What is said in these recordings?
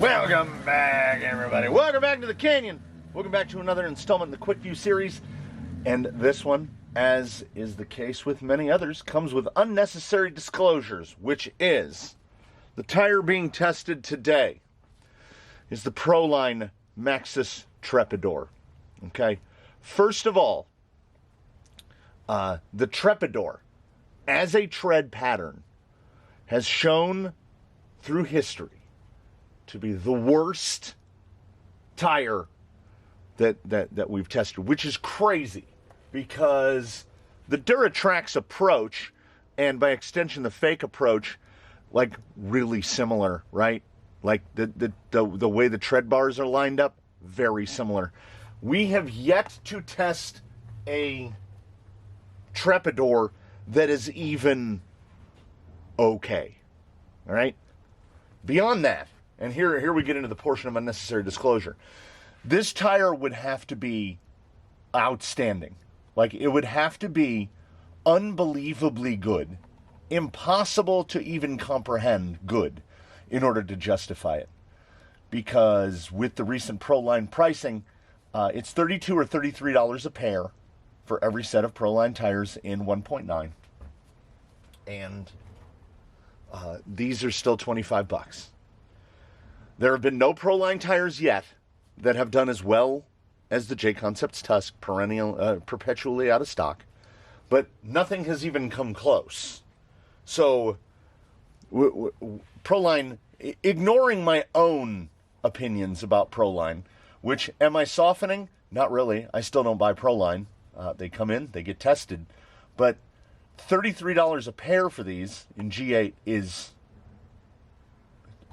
Welcome back, everybody. Welcome back to the Canyon. Welcome back to another installment in the Quickview series. And this one, as is the case with many others, comes with unnecessary disclosures, which is the tire being tested today is the ProLine Maxxis Trepador. Okay? First of all, the Trepador, as a tread pattern, has shown through history to be the worst tire that we've tested, which is crazy because the Duratrax approach, and by extension the fake approach, like really similar, right? Like the way the tread bars are lined up, very similar. We have yet to test a Trepador that is even okay. All right? Beyond that, and here we get into the portion of unnecessary disclosure. This tire would have to be outstanding. Like, it would have to be unbelievably good, impossible to even comprehend good in order to justify it. Because with the recent ProLine pricing, it's $32 or $33 a pair for every set of ProLine tires in 1.9. And these are still $25. There have been no ProLine tires yet that have done as well as the J-Concepts Tusk, perpetually out of stock. But nothing has even come close. So, ProLine, ignoring my own opinions about ProLine, which, am I softening? Not really. I still don't buy ProLine. They come in, they get tested. But $33 a pair for these in G8 is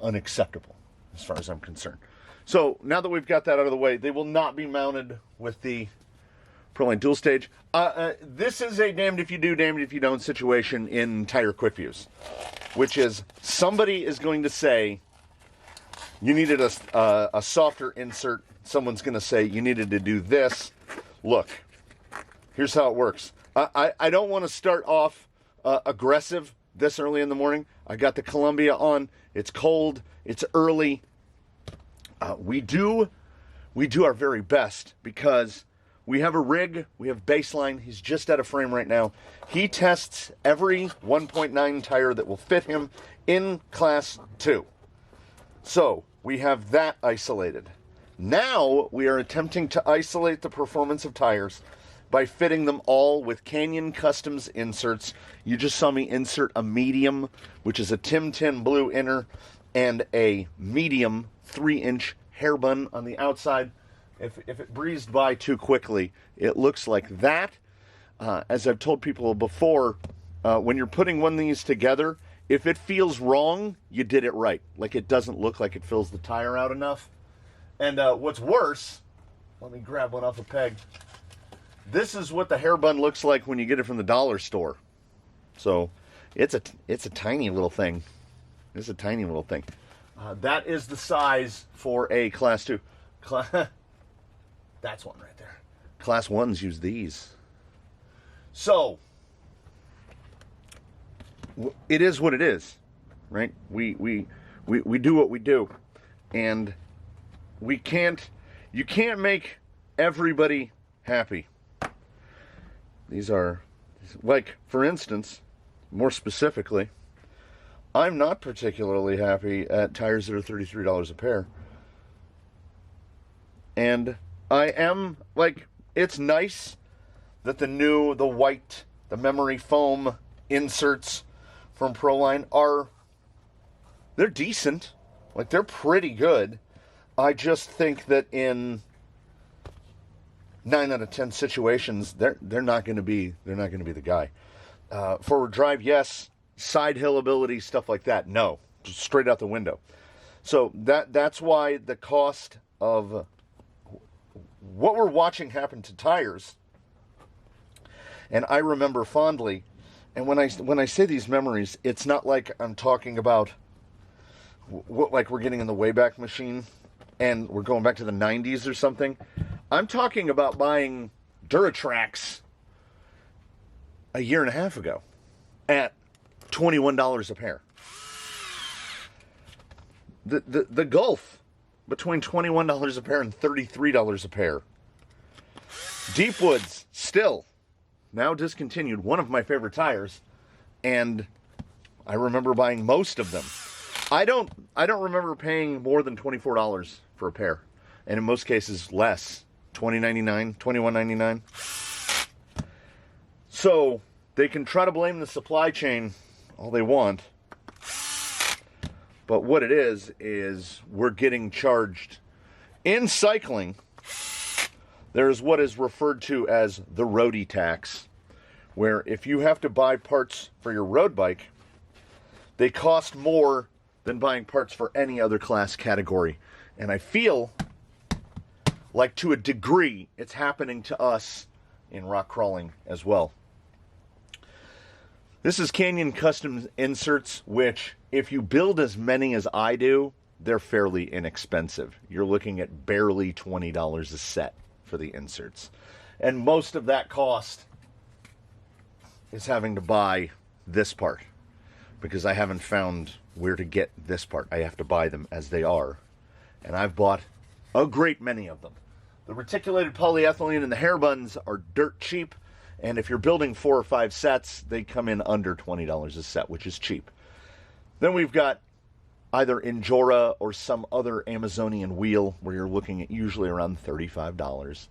unacceptable as far as I'm concerned. So now that we've got that out of the way, they will not be mounted with the ProLine dual stage. This is a damned if you do, damned if you don't situation in tire Quickviews, which is somebody is going to say you needed a softer insert. Someone's going to say you needed to do this. Look, here's how it works. I don't want to start off aggressive this early in the morning. I got the Columbia on. It's cold. It's early. We do our very best because we have a rig. We have baseline. He's just out of frame right now. He tests every 1.9 tire that will fit him in Class 2. So we have that isolated. Now we are attempting to isolate the performance of tires by fitting them all with Canyon Customs inserts. You just saw me insert a medium, which is a Tim Tin blue inner, and a medium 3-inch hair bun on the outside. If it breezed by too quickly, it looks like that. As I've told people before, when you're putting one of these together, if it feels wrong, you did it right. Like, it doesn't look like it fills the tire out enough. And what's worse, let me grab one off a peg. This is what the hair bun looks like when you get it from the dollar store. So it's a tiny little thing. It's a tiny little thing. That is the size for a Class 2. That's one right there. Class 1s use these. So it is what it is, right? We do what we do, and you can't make everybody happy. These are, like, for instance, more specifically, I'm not particularly happy at tires that are $33 a pair. And I am, like, it's nice that the white, the memory foam inserts from ProLine they're decent. Like, they're pretty good. I just think that in 9 out of 10 situations, they're not going to be the guy. Forward drive, yes. Side hill ability, stuff like that, no. Just straight out the window. So that's why the cost of what we're watching happen to tires, and I remember fondly, and when I say these memories, it's not like I'm talking about like we're getting in the Wayback Machine and we're going back to the 90s or something. I'm talking about buying Duratrax a year and a half ago at $21 a pair. the gulf between $21 a pair and $33 a pair. Deepwoods, still, now discontinued, one of my favorite tires, and I remember buying most of them. I don't remember paying more than $24 for a pair, and in most cases less, $20.99, $21.99. So they can try to blame the supply chain all they want, but what it is we're getting charged. In cycling, there's what is referred to as the roadie tax, where if you have to buy parts for your road bike, they cost more than buying parts for any other class category. And I feel like to a degree it's happening to us in rock crawling as well. This is Canyon Custom Inserts, which if you build as many as I do, they're fairly inexpensive. You're looking at barely $20 a set for the inserts. And most of that cost is having to buy this part, because I haven't found where to get this part. I have to buy them as they are. And I've bought a great many of them. The reticulated polyethylene and the hair buns are dirt cheap. And if you're building 4 or 5 sets, they come in under $20 a set, which is cheap. Then we've got either Injora or some other Amazonian wheel, where you're looking at usually around $35.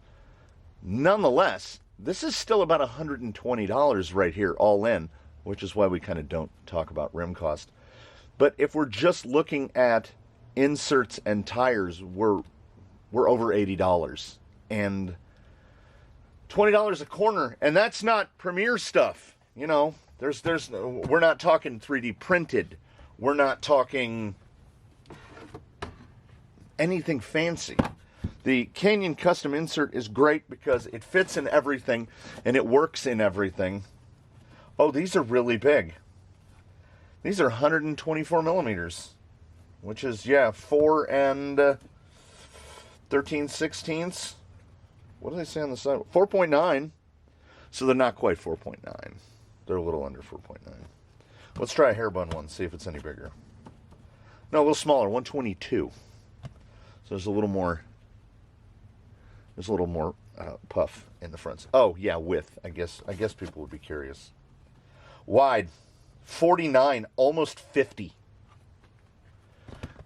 Nonetheless, this is still about $120 right here, all in, which is why we kind of don't talk about rim cost. But if we're just looking at inserts and tires, we're over $80. And $20 a corner, and that's not premier stuff. You know, we're not talking 3D printed. We're not talking anything fancy. The Canyon Custom Insert is great because it fits in everything and it works in everything. Oh, these are really big. These are 124 millimeters, which is, 4 and 13/16. What do they say on the side? 4.9. So they're not quite 4.9. They're a little under 4.9. Let's try a hair bun one, see if it's any bigger. No, a little smaller, 122. So there's a little more puff in the fronts. Oh, yeah, width. I guess people would be curious. Wide, 49, almost 50.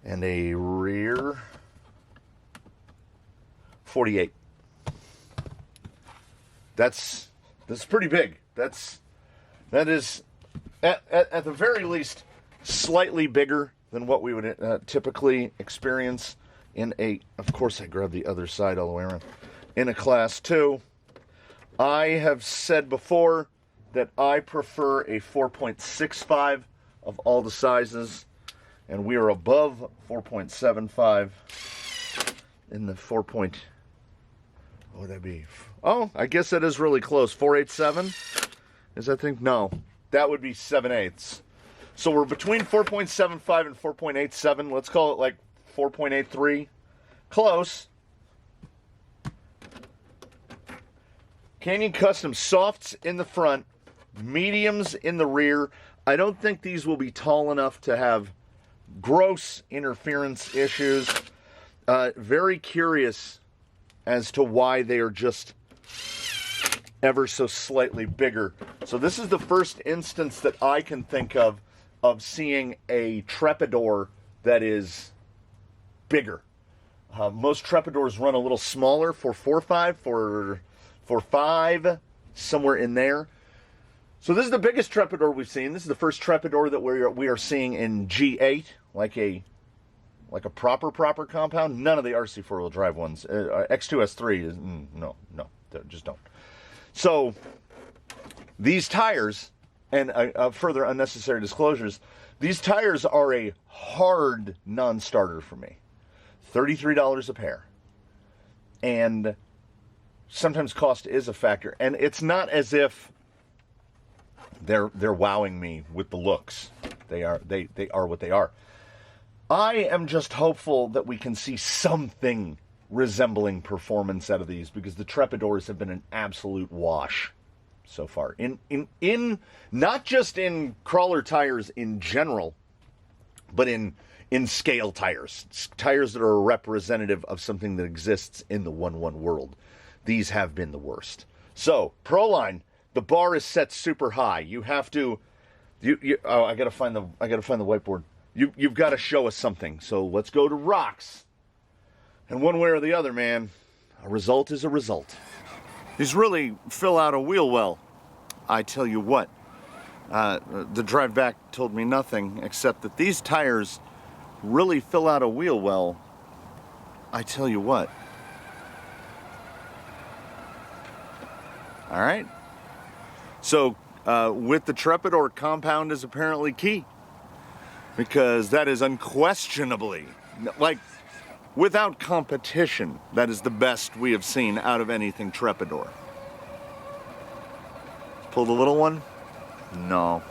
And a rear, 48. That's pretty big. That is at the very least slightly bigger than what we would typically experience in a. Of course, I grabbed the other side all the way around. In a class 2, I have said before that I prefer a 4.65 of all the sizes, and we are above 4.75 in the 4. What would that be? Oh, I guess that is really close. 4.87 is, I think, no, that would be 7/8. So we're between 4.75 and 4.87. Let's call it like 4.83. Close. Canyon Custom softs in the front, mediums in the rear. I don't think these will be tall enough to have gross interference issues. Very curious as to why they are just ever so slightly bigger. So this is the first instance that I can think of seeing a Trepador that is bigger. Most Trepadors run a little smaller, 4.45, 4.5, somewhere in there. So this is the biggest Trepador we've seen. This is the first Trepador that we are seeing in G8, like a proper compound. None of the RC 4-wheel drive ones. X2, S3 is no, just don't. So these tires, and further unnecessary disclosures, these tires are a hard non-starter for me. $33 a pair, and sometimes cost is a factor. And it's not as if they're wowing me with the looks. They are what they are. I am just hopeful that we can see something resembling performance out of these, because the Trepadors have been an absolute wash so far. In not just in crawler tires in general, but in in scale tires. Tires that are representative of something that exists in the 1/1 world. These have been the worst. So, ProLine, the bar is set super high. You have to... I gotta find the whiteboard. You've got to show us something. So let's go to rocks. And one way or the other, man, a result is a result. These really fill out a wheel well. I tell you what, the drive back told me nothing except that these tires really fill out a wheel well. I tell you what. All right. So with the Trepador, compound is apparently key, because that is unquestionably, like, without competition, that is the best we have seen out of anything Trepador. Pull the little one? No.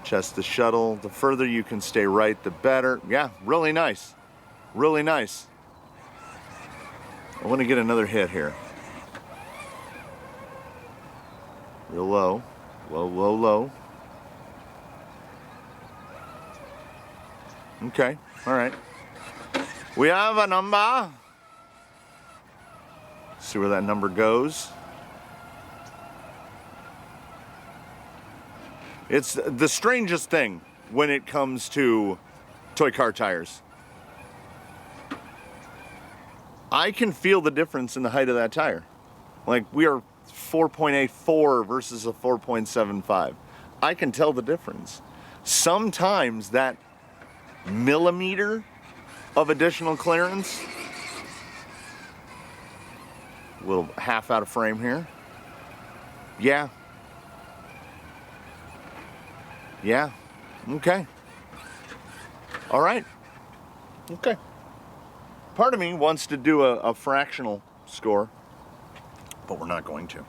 Chest the shuttle. The further you can stay right, the better. Yeah, really nice. Really nice. I want to get another hit here. Real low. Low, low, low. Okay, all right. We have a number. See where that number goes. It's the strangest thing when it comes to toy car tires. I can feel the difference in the height of that tire. Like, we are 4.84 versus a 4.75. I can tell the difference. Sometimes that millimeter of additional clearance, a little half out of frame here. Yeah. Yeah. Okay. All right. Okay. Part of me wants to do a fractional score, but we're not going to.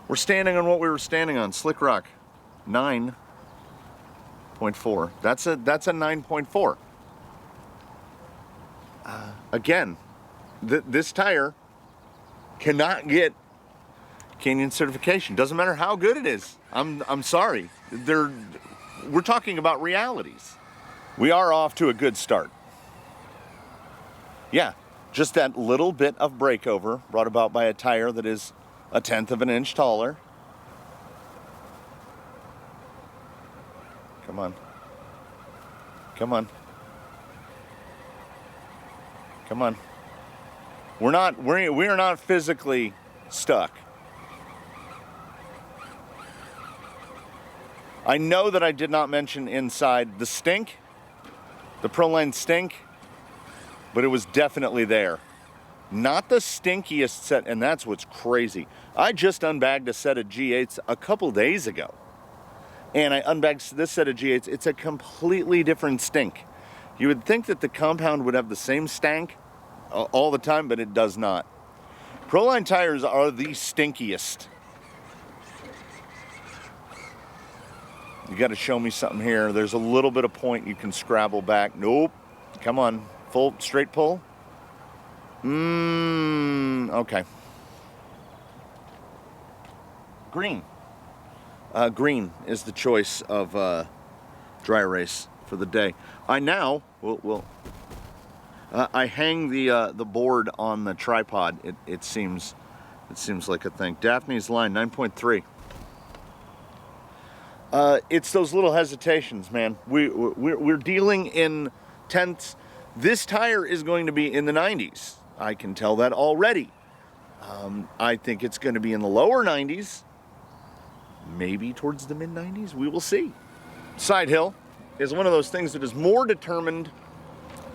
We're standing on what we were standing on. Slick Rock, 9.4. That's a 9.4. Again, this tire cannot get Canyon certification. Doesn't matter how good it is. I'm sorry. We're talking about realities. We are off to a good start. Yeah, just that little bit of breakover brought about by a tire that is 1/10 of an inch taller. Come on. Come on. Come on. We are not physically stuck. I know that I did not mention inside the stink, the ProLine stink, but it was definitely there. Not the stinkiest set, and that's what's crazy. I just unbagged a set of G8s a couple days ago, and I unbagged this set of G8s. It's a completely different stink. You would think that the compound would have the same stank all the time, but it does not. ProLine tires are the stinkiest. You got to show me something here. There's a little bit of point you can scrabble back. Nope. Come on. Full straight pull. Okay. Green. Green is the choice of dry erase for the day. I now will I hang the board on the tripod. It seems like a thing. Daphne's line 9.3. It's those little hesitations, man. We're dealing in tenths. This tire is going to be in the 90s. I can tell that already. I think it's going to be in the lower 90s, maybe towards the mid 90s. We will see. Side hill is one of those things that is more determined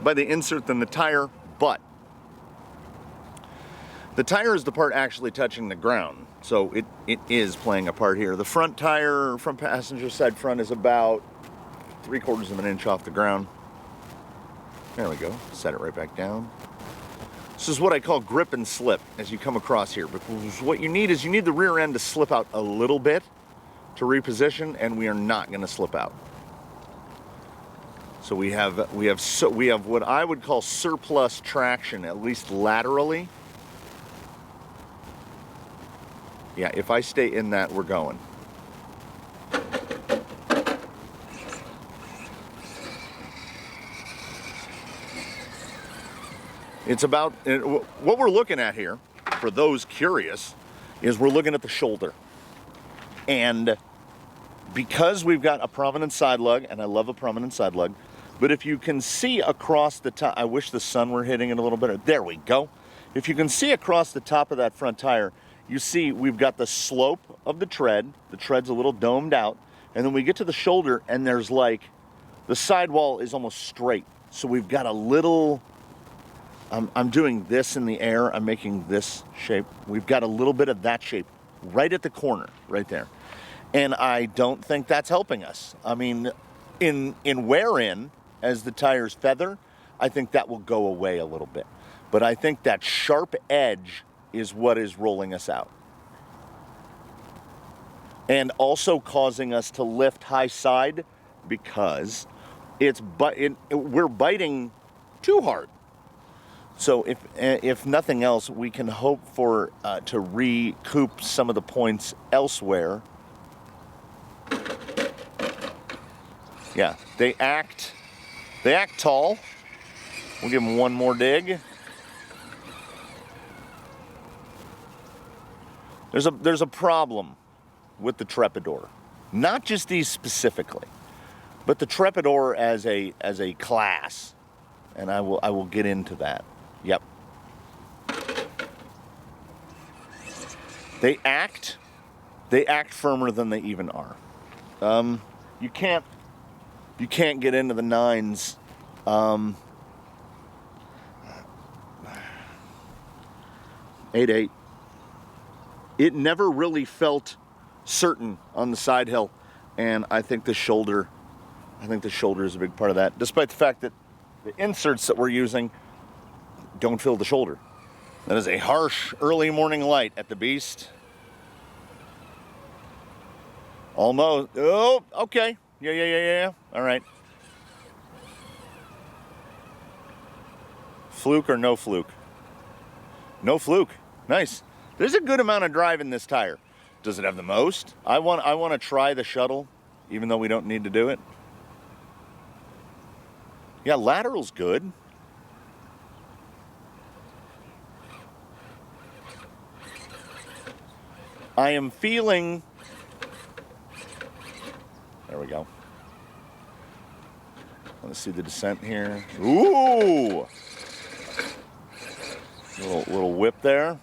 by the insert than the tire, but the tire is the part actually touching the ground, so it is playing a part here. The front tire, front passenger side front, is about 3/4 of an inch off the ground. There we go. Set it right back down. This is what I call grip and slip as you come across here, because what you need is the rear end to slip out a little bit to reposition, and we are not going to slip out. So we have what I would call surplus traction, at least laterally. Yeah, if I stay in that, we're going. It's about, what we're looking at here, for those curious, is we're looking at the shoulder. And because we've got a prominent side lug, and I love a prominent side lug, but if you can see across the top, I wish the sun were hitting it a little better. There we go. If you can see across the top of that front tire, you see we've got the slope of the tread. The tread's a little domed out. And then we get to the shoulder, and there's like, the sidewall is almost straight. So we've got a little, I'm doing this in the air. I'm making this shape. We've got a little bit of that shape right at the corner, right there. And I don't think that's helping us. I mean, in wear-in, as the tires feather, I think that will go away a little bit. But I think that sharp edge is what is rolling us out. And also causing us to lift high side because we're biting too hard. So if nothing else, we can hope for to recoup some of the points elsewhere. Yeah, they act tall. We'll give them one more dig. There's a problem with the Trepador, not just these specifically, but the Trepador as a class, and I will get into that. Yep. They act firmer than they even are. You can't get into the nines. 8.8. It never really felt certain on the side hill, and I think the shoulder is a big part of that, despite the fact that the inserts that we're using don't fill the shoulder. That is a harsh early morning light at the beast. Almost. Oh, okay. Yeah. All right. Fluke or no fluke? No fluke. Nice. There's a good amount of drive in this tire. Does it have the most? I want to try the shuttle, even though we don't need to do it. Yeah, lateral's good. I am feeling... There we go. Want to see the descent here? Ooh! Little whip there.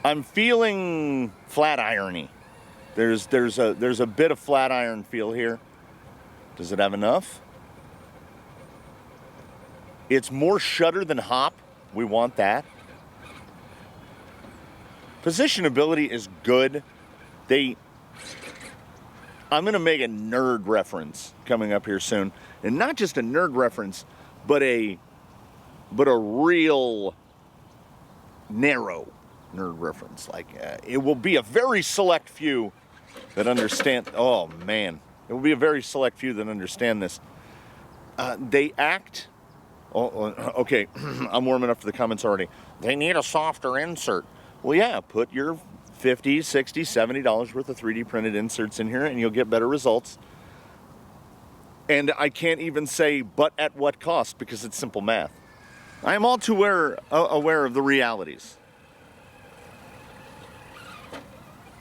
I'm feeling flat irony. There's a bit of flat iron feel here. Does it have enough? It's more shutter than hop. We want that. Positionability is good. I'm going to make a nerd reference coming up here soon. And not just a nerd reference, but a real narrow nerd reference. Like, it will be a very select few that understand. Oh, man. It will be a very select few that understand this. They act... Oh, okay, I'm warming up for the comments already. They need a softer insert. Well, yeah, put your $50, $60, $70 worth of 3D printed inserts in here and you'll get better results. And I can't even say, but at what cost, because it's simple math. I am all too aware of the realities.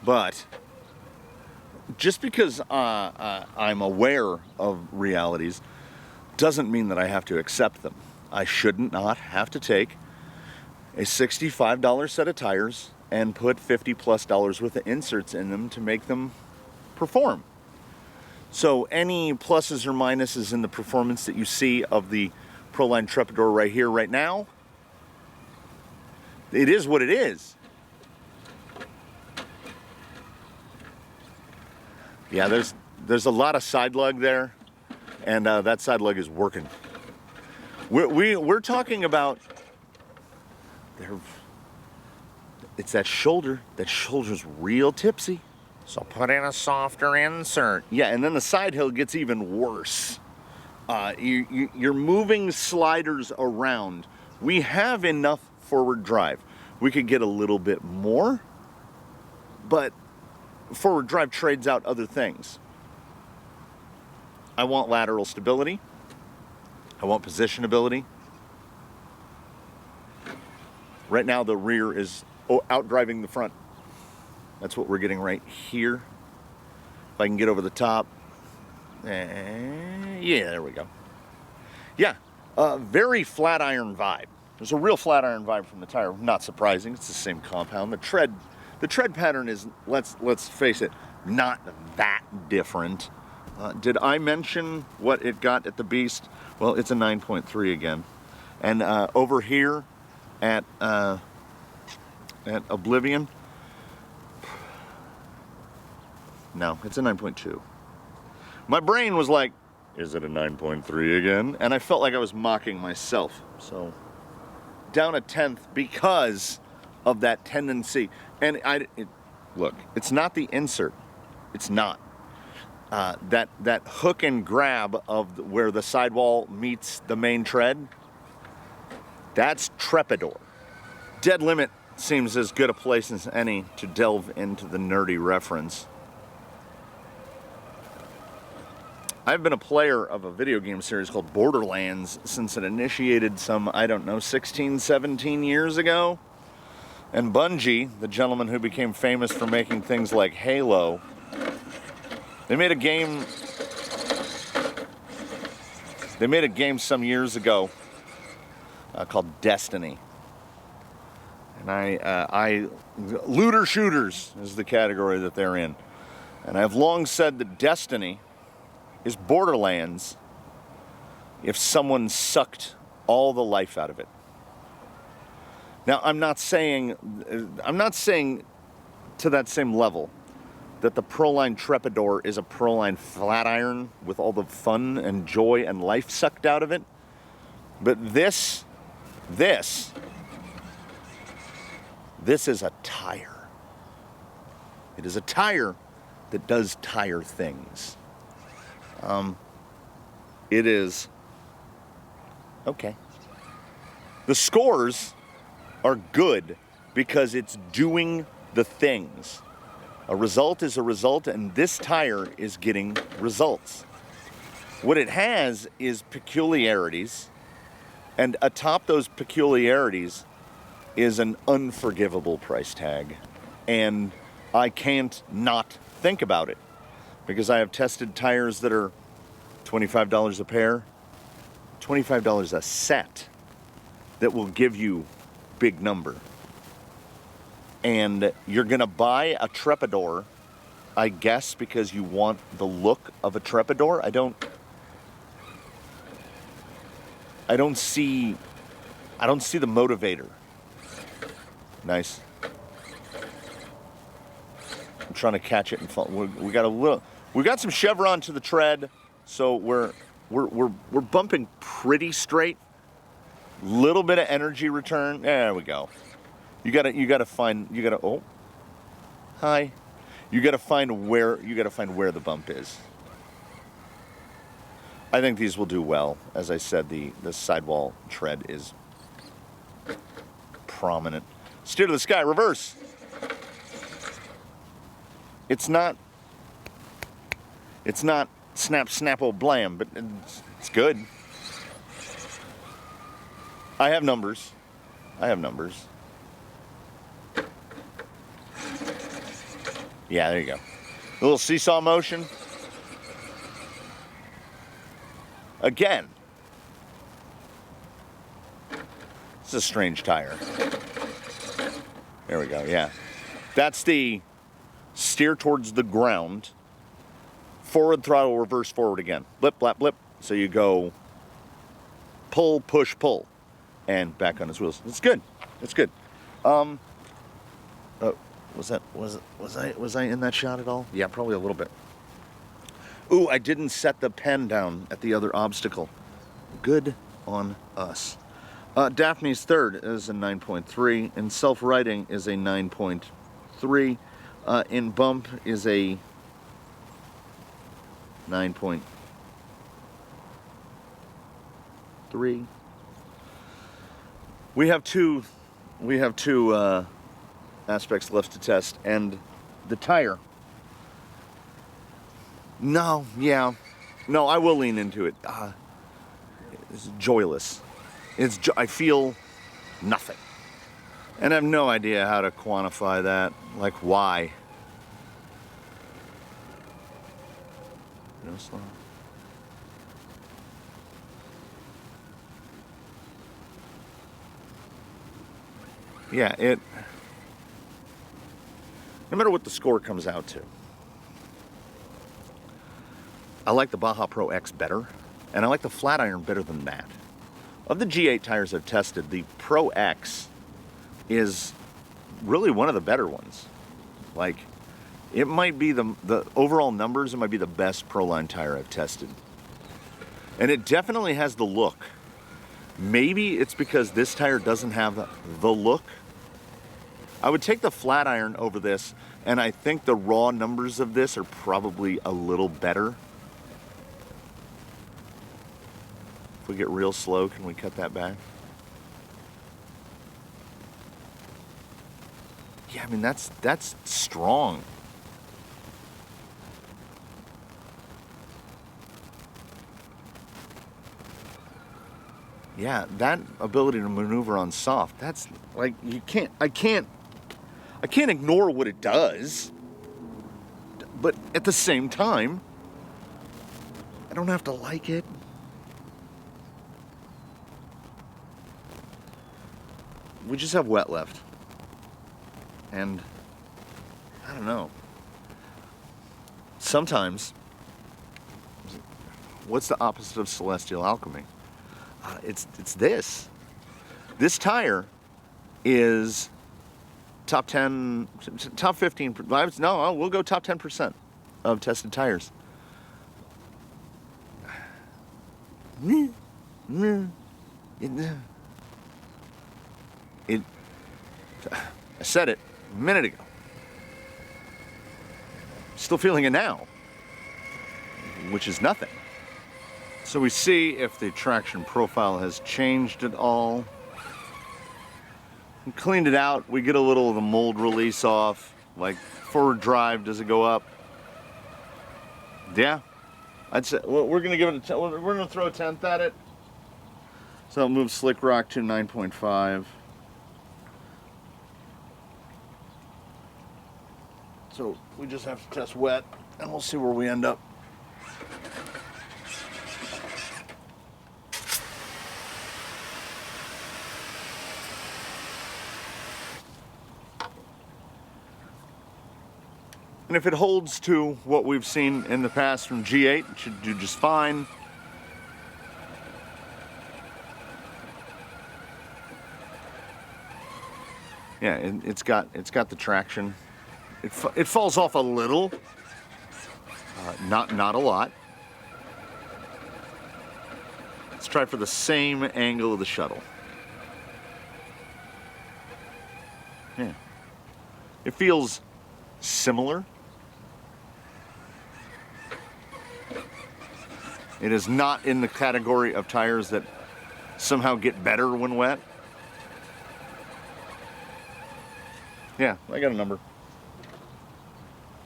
But just because I'm aware of realities doesn't mean that I have to accept them. I shouldn't not have to take a $65 set of tires and put $50+ worth of inserts in them to make them perform. So any pluses or minuses in the performance that you see of the ProLine Trepador right here, right now, it is what it is. Yeah, there's a lot of side lug there, and that side lug is working. We're talking about it's that shoulder. That shoulder's real tipsy. So put in a softer insert. Yeah, and then the side hill gets even worse. You're moving sliders around. We have enough forward drive. We could get a little bit more, but forward drive trades out other things. I want lateral stability. I want positionability. Right now the rear is outdriving the front. That's what we're getting right here. If I can get over the top. Yeah, there we go. Yeah, very flat iron vibe. There's a real flat iron vibe from the tire. Not surprising. It's the same compound. The tread pattern is, let's face it, not that different. Did I mention what it got at the Beast? Well, it's a 9.3 again. And over here at Oblivion, no, it's a 9.2. My brain was like, is it a 9.3 again? And I felt like I was mocking myself. So down a tenth because of that tendency. And look, it's not the insert. It's not. That hook and grab of where the sidewall meets the main tread, that's Trepador. Dead Limit seems as good a place as any to delve into the nerdy reference. I've been a player of a video game series called Borderlands since it initiated some, I don't know, 16, 17 years ago. And Bungie, the gentleman who became famous for making things like Halo, they made a game some years ago called Destiny. And looter shooters is the category that they're in. And I've long said that Destiny is Borderlands if someone sucked all the life out of it. Now, I'm not saying to that same level that the ProLine Trepador is a ProLine flat iron with all the fun and joy and life sucked out of it. But this is a tire. It is a tire that does tire things. It is okay. The scores are good because it's doing the things. A result is a result, and this tire is getting results. What it has is peculiarities, and atop those peculiarities is an unforgivable price tag. And I can't not think about it, because I have tested tires that are $25 a pair, $25 a set, that will give you big number. And you're gonna buy a Trepador, I guess, because you want the look of a Trepador. I don't see the motivator. Nice. I'm trying to catch it and fall. We got some chevron to the tread, so we're bumping pretty straight. Little bit of energy return. There we go. You gotta find oh, hi. You gotta find where the bump is. I think these will do well. As I said, the sidewall tread is prominent. Steer to the sky, reverse. It's not snap oh blam, but it's good. I have numbers. Yeah, there you go. A little seesaw motion. Again. It's a strange tire. There we go, yeah. That's the steer towards the ground. Forward throttle, reverse forward again. Blip, blap, blip. So you go pull, push, pull. And back on his wheels. It's good. It's good. Was I in that shot at all? Yeah, probably a little bit. Ooh, I didn't set the pen down at the other obstacle. Good on us. Daphne's third is a 9.3, and self-riding is a 9.3. In bump is a 9.3. We have two aspects left to test, and the tire. No, I will lean into it. It's joyless. I feel nothing. And I have no idea how to quantify that, like why. Yeah, no matter what the score comes out to, I like the Baja Pro X better, and I like the flat iron better than that. Of the G8 tires I've tested, the Pro X is really one of the better ones. Like, it might be the overall numbers, it might be the best ProLine tire I've tested. And it definitely has the look. Maybe it's because this tire doesn't have the look. I would take the flat iron over this, and I think the raw numbers of this are probably a little better. If we get real slow, can we cut that back? Yeah, I mean, that's strong. Yeah, that ability to maneuver on soft, that's like, I can't ignore what it does. But at the same time, I don't have to like it. We just have wet left. And I don't know. Sometimes, what's the opposite of celestial alchemy? It's this. This tire is top 10, top 15. No, we'll go top 10% of tested tires. I said it a minute ago. Still feeling it now, which is nothing. So we see if the traction profile has changed at all. We cleaned it out. We get a little of the mold release off. Like, forward drive, does it go up? Yeah, I'd say, well, we're gonna give it a, we're gonna throw a 10th at it. So I'll move Slick Rock to 9.5. So we just have to test wet, and we'll see where we end up. And if it holds to what we've seen in the past from G8, it should do just fine. Yeah, it's got the traction. It falls off a little, not a lot. Let's try for the same angle of the shuttle. Yeah, it feels similar. It is not in the category of tires that somehow get better when wet. Yeah, I got a number.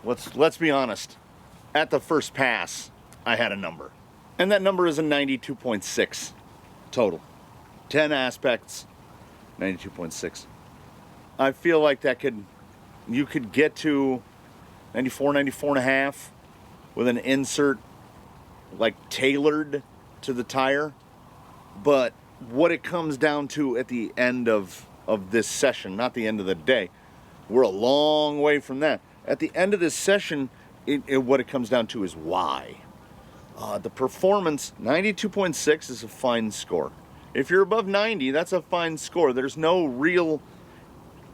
Let's be honest. At the first pass, I had a number. And that number is a 92.6 total. 10 aspects, 92.6. I feel like you could get to 94, 94 and a half with an insert like tailored to the tire. But what it comes down to at the end of this session, not the end of the day, we're a long way from that. At the end of this session, what it comes down to is why. The performance, 92.6 is a fine score. If you're above 90, that's a fine score. There's no real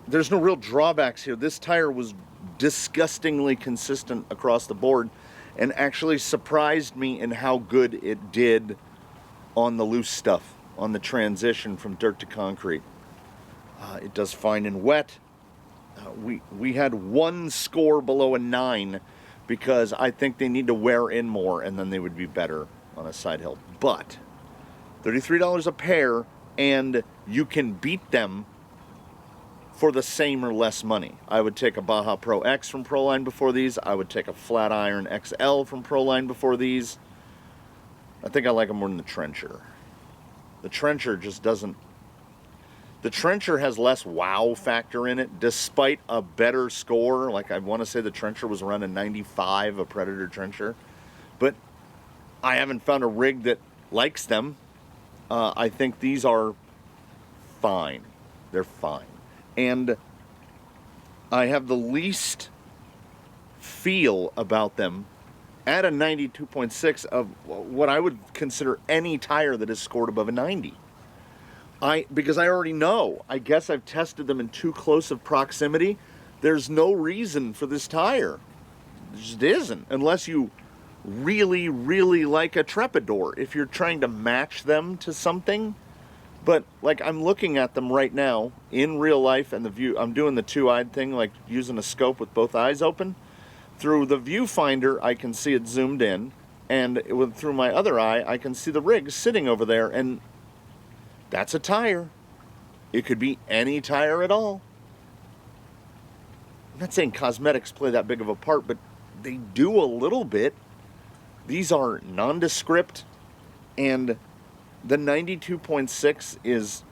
drawbacks here. This tire was disgustingly consistent across the board and actually surprised me in how good it did on the loose stuff, on the transition from dirt to concrete. It does fine in wet. We had one score below a 9 because I think they need to wear in more and then they would be better on a side hill. But $33 a pair, and you can beat them for the same or less money. I would take a Baja Pro X from ProLine before these. I would take a Flat Iron XL from ProLine before these. I think I like them more than the Trencher. The Trencher just doesn't... The Trencher has less wow factor in it, despite a better score. Like, I want to say the Trencher was around a 95, a Predator Trencher. But I haven't found a rig that likes them. I think these are fine. They're fine. And I have the least feel about them at a 92.6 of what I would consider any tire that is scored above a 90. Because I already know. I guess I've tested them in too close of proximity. There's no reason for this tire. There just isn't. Unless you really, really like a Trepador. If you're trying to match them to something. But, like, I'm looking at them right now in real life, and the view. I'm doing the two-eyed thing, like using a scope with both eyes open. Through the viewfinder, I can see it zoomed in. And through my other eye, I can see the rig sitting over there. And that's a tire. It could be any tire at all. I'm not saying cosmetics play that big of a part, but they do a little bit. These are nondescript, and the 92.6 is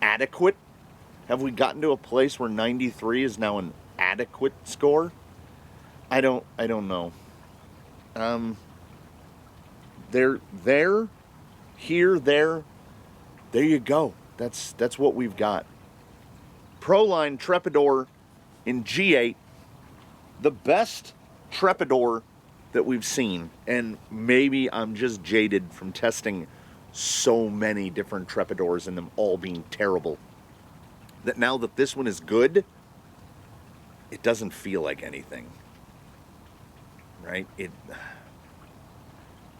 adequate. Have we gotten to a place where 93 is now an adequate score? I don't know. They're there, here, there. There you go. That's what we've got. ProLine Trepador in G8, the best Trepador that we've seen. And maybe I'm just jaded from testing so many different Trepadors and them all being terrible, that now that this one is good, it doesn't feel like anything. Right?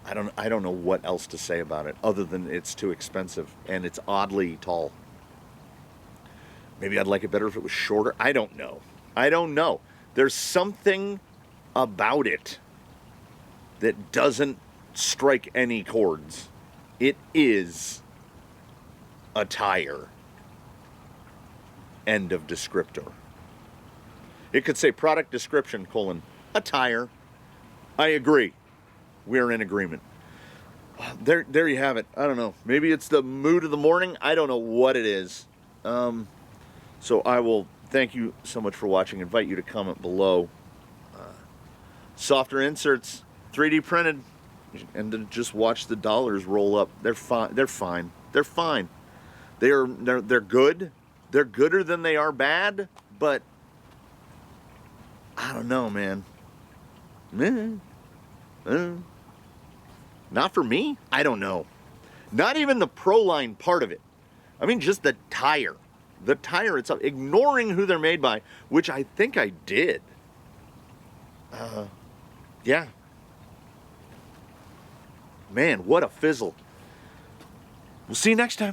I don't know what else to say about it other than it's too expensive and it's oddly tall. Maybe I'd like it better if it was shorter. I don't know. There's something about it that doesn't strike any chords. It is a tire. End of descriptor. It could say product description, a tire. I agree. We're in agreement. There you have it. I don't know. Maybe it's the mood of the morning. I don't know what it is. So I will thank you so much for watching. Invite you to comment below. Softer inserts, 3D printed, and to just watch the dollars roll up. They're fine. They're fine. They're fine. They're good. They're gooder than they are bad. But I don't know, man. Not for me? I don't know. Not even the ProLine part of it. I mean, just the tire. The tire itself. Ignoring who they're made by, which I think I did. Yeah. Man, what a fizzle. We'll see you next time.